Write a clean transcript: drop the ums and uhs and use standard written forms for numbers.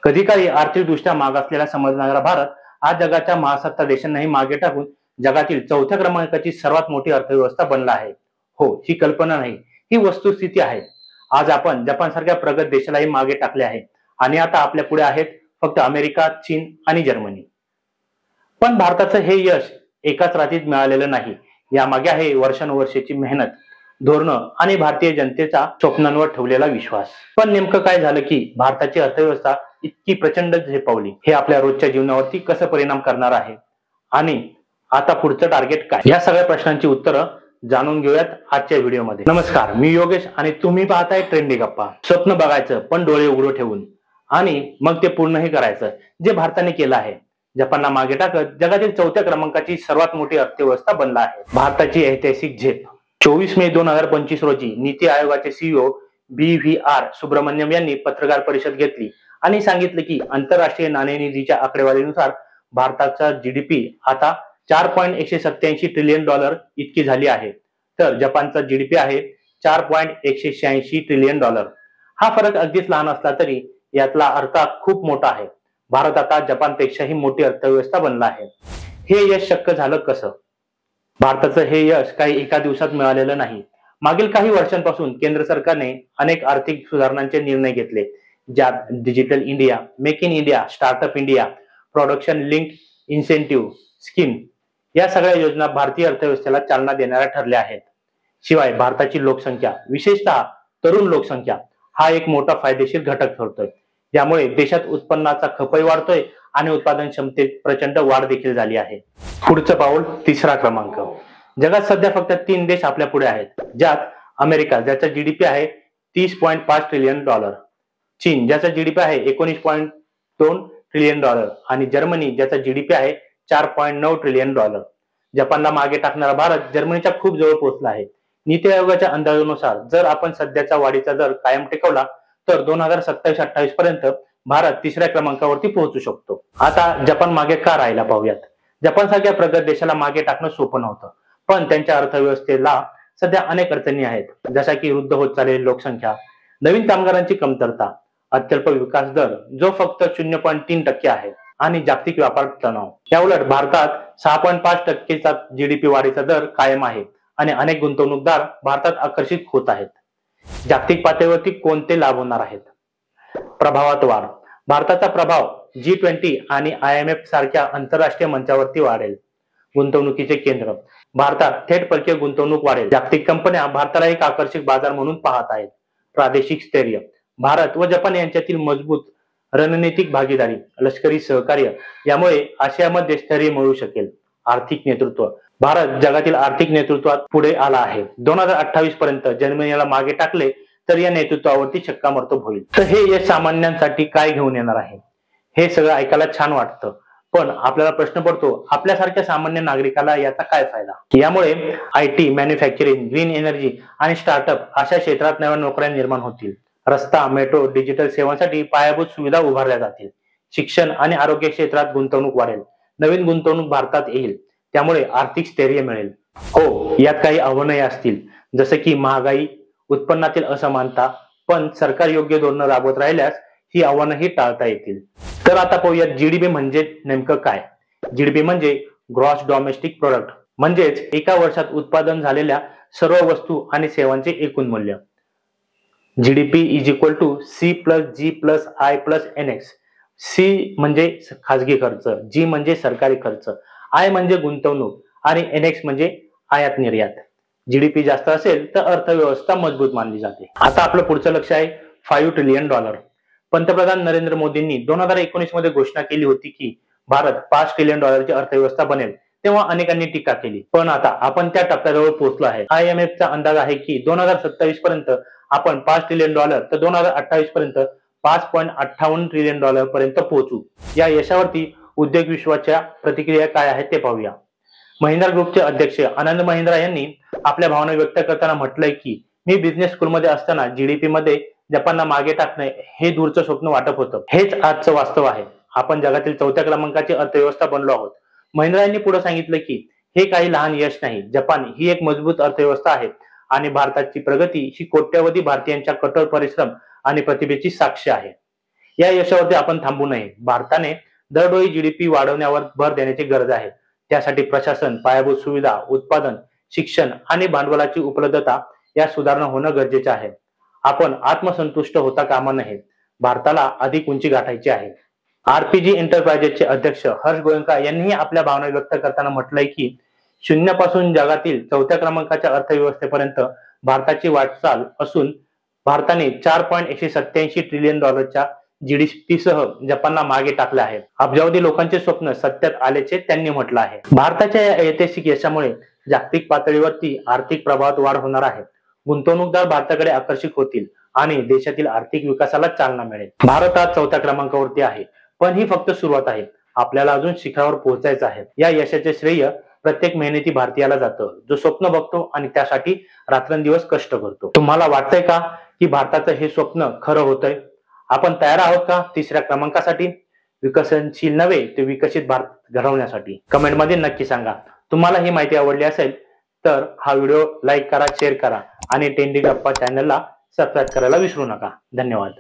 कधी काळी आर्थिकदृष्ट्या मागासलेला समजणारा भारत आज जगाच्या महासत्ता देशांनाही मागे टाकून जगातील चौथ्या क्रमांकाची सर्वात मोठी अर्थव्यवस्था बनला आहे। हो, ही कल्पना नाही, ही वस्तुस्थिती आहे। आज आपण जपान सारख्या प्रगत देशालाही मागे टाकले आहे आणि आता आपल्या पुढे आहेत फक्त अमेरिका, चीन आणि जर्मनी। पण भारताचं हे यश एकाच रात्रीत मिळालेलं नाही। यामागे आहे वर्षानुवर्षाची मेहनत, धोरण आणि भारतीय जनतेचा स्वप्नांवर ठेवलेला विश्वास। पण नेमकं काय झालं की भारताची अर्थव्यवस्था इतकी प्रचंड झेपावली? हे आपल्या रोजच्या जीवनावरती कसं परिणाम करणार आहे आणि आता पुढचं टार्गेट काय? या सगळ्या प्रश्नांची उत्तरं जाणून घेऊयात आजच्या व्हिडिओमध्ये। नमस्कार, मी योगेश आणि तुम्ही पाहताय ट्रेंडी गप्पा। स्वप्न बघायचं पण डोळे उघडे ठेवून आणि मग ते पूर्णही करायचं, जे भारताने केलं आहे। जपानला मागे टाकत जगातील चौथ्या क्रमांकाची सर्वात मोठी अर्थव्यवस्था बनला आहे। भारताची ऐतिहासिक झेप। 24 मे 2025 रोजी नीती आयोगाचे सीईओ BVR सुब्रमण्यम यांनी पत्रकार परिषद घेतली आणि सांगितले की आंतरराष्ट्रीय नाणेनिधीच्या आकडेवारीनुसार भारताचा जीडीपी आता $4.187 ट्रिलियन इतकी झाली आहे, तर जपानचा जीडीपी आहे $4.186 ट्रिलियन। हा फरक अगदीच लहान असला तरी यातला अर्थ खूप मोठा आहे। भारत आता जपानपेक्षाही मोठी अर्थव्यवस्था बनला आहे। हे यश शक्य झालं कसं? भारताचं हे यश काही एका दिवसात मिळालेलं नाही। मागील काही वर्षांपासून केंद्र सरकारने अनेक आर्थिक सुधारणांचे निर्णय घेतले, ज्यात digital India, make in India, startup India, production link incentive scheme या सगळ्या योजना भारतीय अर्थव्यवस्थेला चालना देणाऱ्या ठरल्या आहेत। शिवाय भारताची लोकसंख्या, विशेषतः तरुण लोकसंख्या, हा एक मोठा फायदेशीर घटक ठरतोय। यामुळे देशात उत्पन्नाचा खपही वाढतोय आणि उत्पादन क्षमतेत प्रचंड वाढ देखील झाली आहे। पुढचं पाऊल तिसरा क्रमांक। जगात सध्या फक्त 3 देश आपल्या पुढे आहेत, ज्यात अमेरिका ज्याचा जीडीपी आहे $30.5 ट्रिलियन, चीन ज्याचा जीडीपी आहे $19.2 ट्रिलियन आणि जर्मनी ज्याचा जीडीपी आहे $4.9 ट्रिलियन। जपानला मागे टाकणारा भारत जर्मनीच्या खूप जवळ पोहोचला आहे। नीती आयोगाच्या अंदाजानुसार जर आपण सध्याचा वाढीचा दर कायम टिकवला तर 2027-28 पर्यंत भारत तिसऱ्या क्रमांकावरती पोहोचू शकतो। आता जपान मागे का राहायला पाहूयात। जपान सारख्या प्रगत देशाला मागे टाकणं सोपं नव्हतं, पण त्यांच्या अर्थव्यवस्थेला सध्या अनेक अडचणी आहेत, जशा की वृद्ध होत चाललेली लोकसंख्या, नवीन कामगारांची कमतरता, अत्यल्प विकास दर जो फक्त 0.3% आहे आणि जागतिक व्यापार तणाव। याउलट भारतात 6.5%चा जीडीपी वाढीचा दर कायम आहे आणि अनेक गुंतवणूकदार भारतात आकर्षित होत आहेत। जागतिक पातळीवरती कोणते लाभ होणार आहेत? प्रभावात वाढ। भारताचा प्रभाव G20 आणि IMF सारख्या आंतरराष्ट्रीय मंचावरती वाढेल। गुंतवणुकीचे केंद्र। भारतात थेट परकीय गुंतवणूक वाढेल। जागतिक कंपन्या भारताला एक आकर्षक बाजार म्हणून पाहत आहेत। प्रादेशिक स्थैर्य। भारत व जपान यांच्यातील मजबूत रणनीतिक भागीदारी, लष्करी सहकार्य यामुळे आशियामध्ये स्थैर्य मिळू शकेल। आर्थिक नेतृत्व। भारत जगातील आर्थिक नेतृत्वात पुढे आला आहे। 2028 पर्यंत जर्मनीला मागे टाकले तर या नेतृत्वावरती शिक्कामोर्तब होईल। तर हे यश सामान्यांसाठी काय घेऊन येणार आहे? हे सगळं ऐकायला छान वाटतं, पण आपल्याला प्रश्न पडतो, आपल्यासारख्या सामान्य नागरिकाला याचा काय फायदा? यामुळे IT, मॅन्युफॅक्चरिंग, ग्रीन एनर्जी आणि स्टार्टअप अशा क्षेत्रात नव्या नोकऱ्या निर्माण होतील। रस्ता, मेट्रो, डिजिटल सेवांसाठी पायाभूत सुविधा उभारल्या जातील। शिक्षण आणि आरोग्य क्षेत्रात गुंतवणूक वाढेल। नवीन गुंतवणूक भारतात येईल, त्यामुळे आर्थिक स्थैर्य मिळेल। हो, यात काही आव्हानही असतील, जसे की महागाई, उत्पन्नातील असमानता, पण सरकार योग्य धोरणं राबवत राहिल्यास ही आव्हानंही टाळता येतील। तर आता पाहूयात जीडीपी म्हणजे नेमकं काय? जीडीपी म्हणजे ग्रॉस डोमेस्टिक प्रोडक्ट, म्हणजेच एका वर्षात उत्पादन झालेल्या सर्व वस्तू आणि सेवांचे एकूण मूल्य। GDP is equal to C+G+I+NX। C म्हणजे खाजगी खर्च, G म्हणजे सरकारी खर्च, I म्हणजे गुंतवणूक आणि NX म्हणजे आयात निर्यात। जीडीपी जास्त असेल तर अर्थव्यवस्था मजबूत मानली जाते। आता आपलं पुढचं लक्ष आहे $5 ट्रिलियन। पंतप्रधान नरेंद्र मोदींनी 2019 मध्ये घोषणा केली होती की भारत $5 ट्रिलियन ची अर्थव्यवस्था बनेल। तेव्हा अनेकांनी टीका केली, पण आता आपण त्या टप्प्याजवळ पोहोचलो आहे। IMF चा अंदाज आहे की 2027 पर्यंत आपण $5 ट्रिलियन तर 2028 पर्यंत $5.58 ट्रिलियन पर्यंत पोहोचू। या यशावरती उद्योग विश्वाच्या प्रतिक्रिया काय आहेत ते पाहूया। महिंद्रा ग्रुपचे अध्यक्ष आनंद महिंद्रा यांनी आपल्या भावना व्यक्त करताना म्हटलंय की मी बिझनेस स्कूलमध्ये असताना जीडीपी मध्ये जपानला मागे टाकणे हे दूरचं स्वप्न वाटप होतं। हेच आजचं वास्तव आहे। आपण जगातील चौथ्या क्रमांकाची अर्थव्यवस्था बनलो आहोत। महिंद्रा यांनी पुढे सांगितलं की हे काही लहान यश नाही। जपान ही एक मजबूत अर्थव्यवस्था आहे आणि भारताची प्रगती ही कोट्यवधी भारतीयांच्या कठोर परिश्रम आणि प्रतिभेची साक्ष आहे। या यशावरती आपण थांबू नये. भारताने दरडोई जीडीपी वाढवण्यावर भर देण्याची गरज आहे. त्यासाठी प्रशासन, पायाभूत सुविधा, उत्पादन, शिक्षण आणि भांडवलाची उपलब्धता या सुधारणा होणं गरजेचं आहे. आपण आत्मसंतुष्ट होता कामा नये. भारताला अधिक उंची गाठायची आहे. आरपीजी एंटरप्राइजेसचे अध्यक्ष हर्ष गोयंका यांनीही आपल्या भावना व्यक्त करताना म्हटलंय की शून्यापासून जगातील चौथ्या क्रमांकाच्या अर्थव्यवस्थेपर्यंत भारताची वाटचाल असून भारताने $4.187 ट्रिलियन जीडीपीसह जपानला मागे टाकले आहे. अब्जावधी लोकांचे स्वप्न सत्यात आल्याचे त्यांनी म्हटलं आहे. भारताच्या या ऐतिहासिक यशामुळे जागतिक पातळीवरती आर्थिक प्रभावात वाढ होणार आहे. गुंतवणूकदार भारताकडे आकर्षित होतील आणि देशातील आर्थिक विकासाला चालना मिळेल. भारत आज चौथ्या क्रमांकावरती आहे, पण ही फक्त सुरुवात आहे. आपल्याला अजून शिखरावर पोहोचायचं आहे. या यशाचे श्रेय प्रत्येक मेहनती भारतीयाला जातं, जो स्वप्न बघतो आणि त्यासाठी रात्रंदिवस कष्ट करतो. तुम्हाला वाटतंय का की भारताचं हे स्वप्न खरं होतंय? आपण तयार आहोत का तिसऱ्या क्रमांकासाठी? विकसनशील नव्हे तर विकसित भारत घडवण्यासाठी? कमेंटमध्ये नक्की सांगा. तुम्हाला ही माहिती आवडली असेल तर हा व्हिडिओ लाईक करा, शेअर करा आणि टेंडी गप्पा चॅनलला सबस्क्राईब करायला विसरू नका. धन्यवाद.